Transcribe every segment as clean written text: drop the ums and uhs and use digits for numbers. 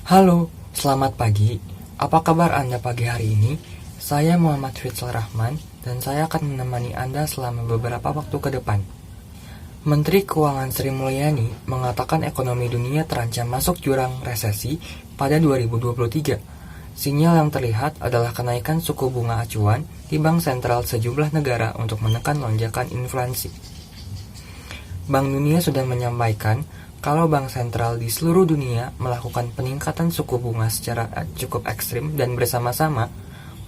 Halo, selamat pagi. Apa kabar Anda pagi hari ini? Saya Muhammad Fitzal Rahman dan saya akan menemani Anda selama beberapa waktu ke depan. Menteri Keuangan Sri Mulyani mengatakan ekonomi dunia terancam masuk jurang resesi pada 2023. Sinyal yang terlihat adalah kenaikan suku bunga acuan di bank sentral sejumlah negara untuk menekan lonjakan inflasi. Bank Dunia sudah menyampaikan kalau bank sentral di seluruh dunia melakukan peningkatan suku bunga secara cukup ekstrim dan bersama-sama,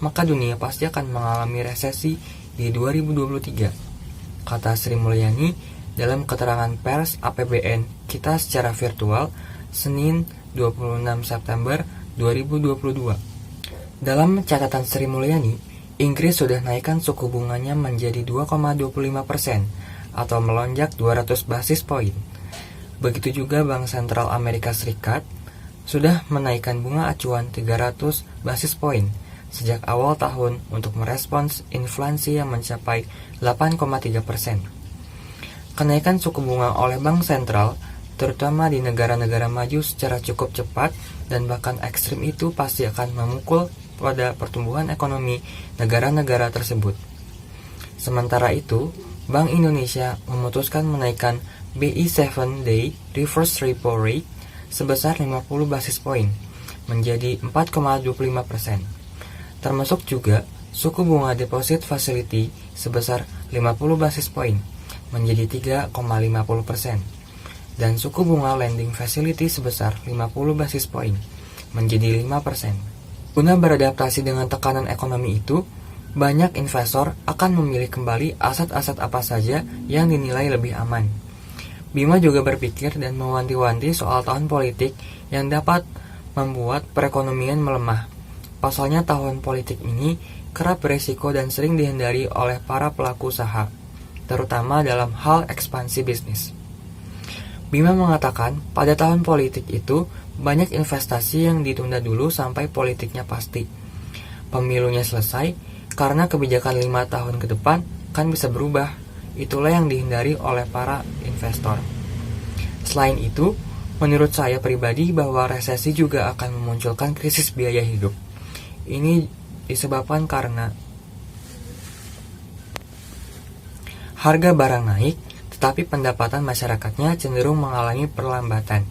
maka dunia pasti akan mengalami resesi di 2023, kata Sri Mulyani dalam keterangan pers APBN kita secara virtual Senin 26 September 2022. Dalam catatan Sri Mulyani, Inggris sudah naikkan suku bunganya menjadi 2,25% atau melonjak 200 basis poin. Begitu juga Bank Sentral Amerika Serikat sudah menaikkan bunga acuan 300 basis poin sejak awal tahun untuk merespons inflasi yang mencapai 8,3%. Kenaikan suku bunga oleh Bank Sentral, terutama di negara-negara maju secara cukup cepat dan bahkan ekstrim itu pasti akan memukul pada pertumbuhan ekonomi negara-negara tersebut. Sementara itu, Bank Indonesia memutuskan menaikkan BI 7-day reverse repo rate sebesar 50 basis poin menjadi 4,25%. Termasuk juga suku bunga deposit facility sebesar 50 basis poin menjadi 3,50% dan suku bunga lending facility sebesar 50 basis poin menjadi 5%. Guna beradaptasi dengan tekanan ekonomi itu, banyak investor akan memilih kembali aset-aset apa saja yang dinilai lebih aman. Bima juga berpikir dan mewanti-wanti soal tahun politik yang dapat membuat perekonomian melemah. Pasalnya tahun politik ini kerap beresiko dan sering dihindari oleh para pelaku usaha, terutama dalam hal ekspansi bisnis. Bima mengatakan pada tahun politik itu banyak investasi yang ditunda dulu sampai politiknya pasti. Pemilunya selesai, karena kebijakan 5 tahun ke depan kan bisa berubah. Itulah yang dihindari oleh para investor. Selain itu, menurut saya pribadi bahwa resesi juga akan memunculkan krisis biaya hidup. Ini disebabkan karena harga barang naik, tetapi pendapatan masyarakatnya cenderung mengalami perlambatan.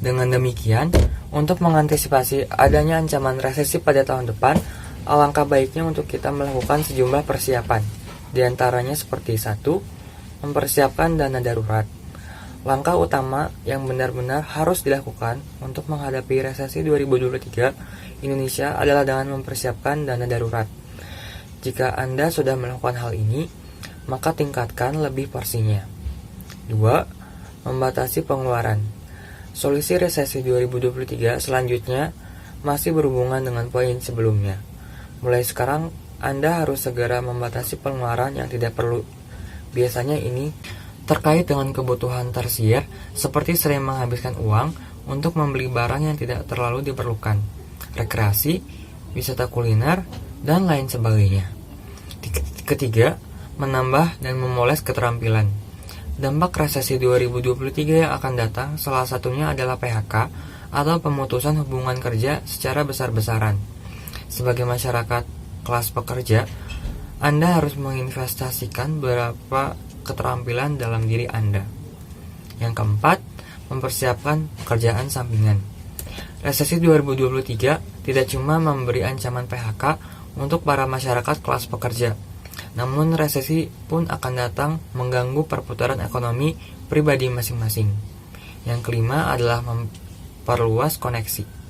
Dengan demikian, untuk mengantisipasi adanya ancaman resesi pada tahun depan, alangkah baiknya untuk kita melakukan sejumlah persiapan, diantaranya seperti 1. Mempersiapkan dana darurat. Langkah utama yang benar-benar harus dilakukan untuk menghadapi resesi 2023 Indonesia adalah dengan mempersiapkan dana darurat. Jika Anda sudah melakukan hal ini, maka tingkatkan lebih porsinya. 2. Membatasi pengeluaran. Solusi resesi 2023 selanjutnya masih berhubungan dengan poin sebelumnya. Mulai sekarang, Anda harus segera membatasi pengeluaran yang tidak perlu. Biasanya ini terkait dengan kebutuhan tersier, seperti sering menghabiskan uang untuk membeli barang yang tidak terlalu diperlukan, rekreasi, wisata kuliner, dan lain sebagainya. Ketiga, menambah dan memoles keterampilan. Dampak resesi 2023 yang akan datang salah satunya adalah PHK atau pemutusan hubungan kerja secara besar-besaran. Sebagai masyarakat kelas pekerja, Anda harus menginvestasikan beberapa keterampilan dalam diri Anda. Yang keempat, mempersiapkan pekerjaan sampingan. Resesi 2023 tidak cuma memberi ancaman PHK untuk para masyarakat kelas pekerja, namun resesi pun akan datang mengganggu perputaran ekonomi pribadi masing-masing. Yang kelima adalah memperluas koneksi.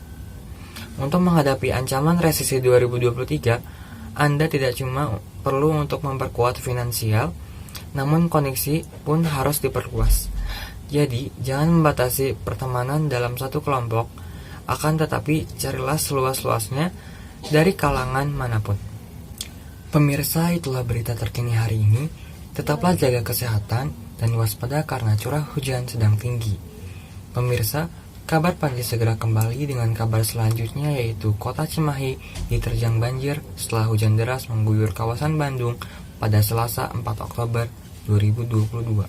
Untuk menghadapi ancaman resesi 2023, Anda tidak cuma perlu untuk memperkuat finansial, namun koneksi pun harus diperluas. Jadi, jangan membatasi pertemanan dalam satu kelompok, akan tetapi carilah seluas-luasnya dari kalangan manapun. Pemirsa, itulah berita terkini hari ini. Tetaplah jaga kesehatan dan waspada karena curah hujan sedang tinggi. Pemirsa, kabar pagi segera kembali dengan kabar selanjutnya, yaitu Kota Cimahi diterjang banjir setelah hujan deras mengguyur kawasan Bandung pada Selasa 4 Oktober 2022.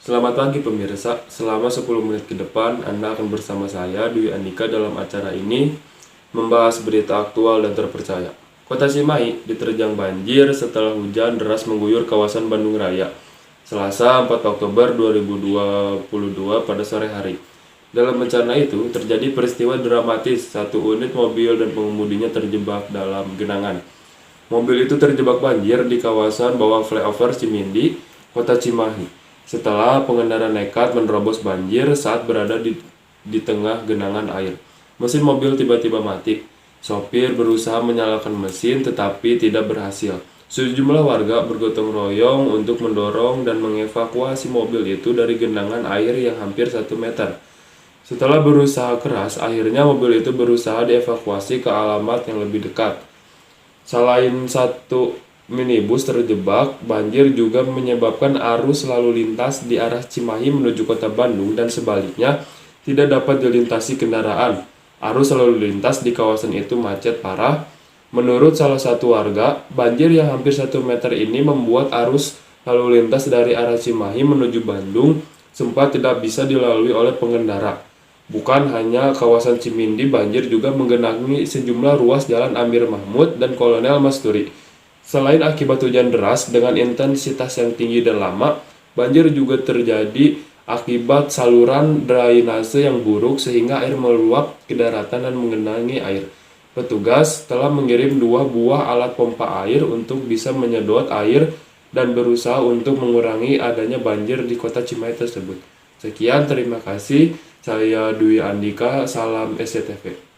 Selamat pagi pemirsa, selama 10 menit ke depan Anda akan bersama saya, Dwi Andika, dalam acara ini membahas berita aktual dan terpercaya. Kota Cimahi diterjang banjir setelah hujan deras mengguyur kawasan Bandung Raya, Selasa 4 Oktober 2022 pada sore hari. Dalam bencana itu, terjadi peristiwa dramatis, satu unit mobil dan pengemudinya terjebak dalam genangan. Mobil itu terjebak banjir di kawasan bawah flyover Cimindi, Kota Cimahi. Setelah pengendara nekat menerobos banjir saat berada di tengah genangan air. Mesin mobil tiba-tiba mati. Sopir berusaha menyalakan mesin tetapi tidak berhasil. Sejumlah warga bergotong royong untuk mendorong dan mengevakuasi mobil itu dari genangan air yang hampir 1 meter. Setelah berusaha keras, akhirnya mobil itu berusaha dievakuasi ke alamat yang lebih dekat. Selain satu minibus terjebak, banjir juga menyebabkan arus lalu lintas di arah Cimahi menuju kota Bandung dan sebaliknya tidak dapat dilintasi kendaraan. Arus lalu lintas di kawasan itu macet parah. Menurut salah satu warga, banjir yang hampir 1 meter ini membuat arus lalu lintas dari arah Cimahi menuju Bandung sempat tidak bisa dilalui oleh pengendara. Bukan hanya kawasan Cimindi, banjir juga menggenangi sejumlah ruas jalan Amir Mahmud dan Kolonel Masturi. Selain akibat hujan deras dengan intensitas yang tinggi dan lama, banjir juga terjadi akibat saluran drainase yang buruk sehingga air meluap ke daratan dan menggenangi air. Petugas telah mengirim 2 buah alat pompa air untuk bisa menyedot air dan berusaha untuk mengurangi adanya banjir di kota Cimahi tersebut. Sekian, terima kasih. Saya Dwi Andika, salam SCTV.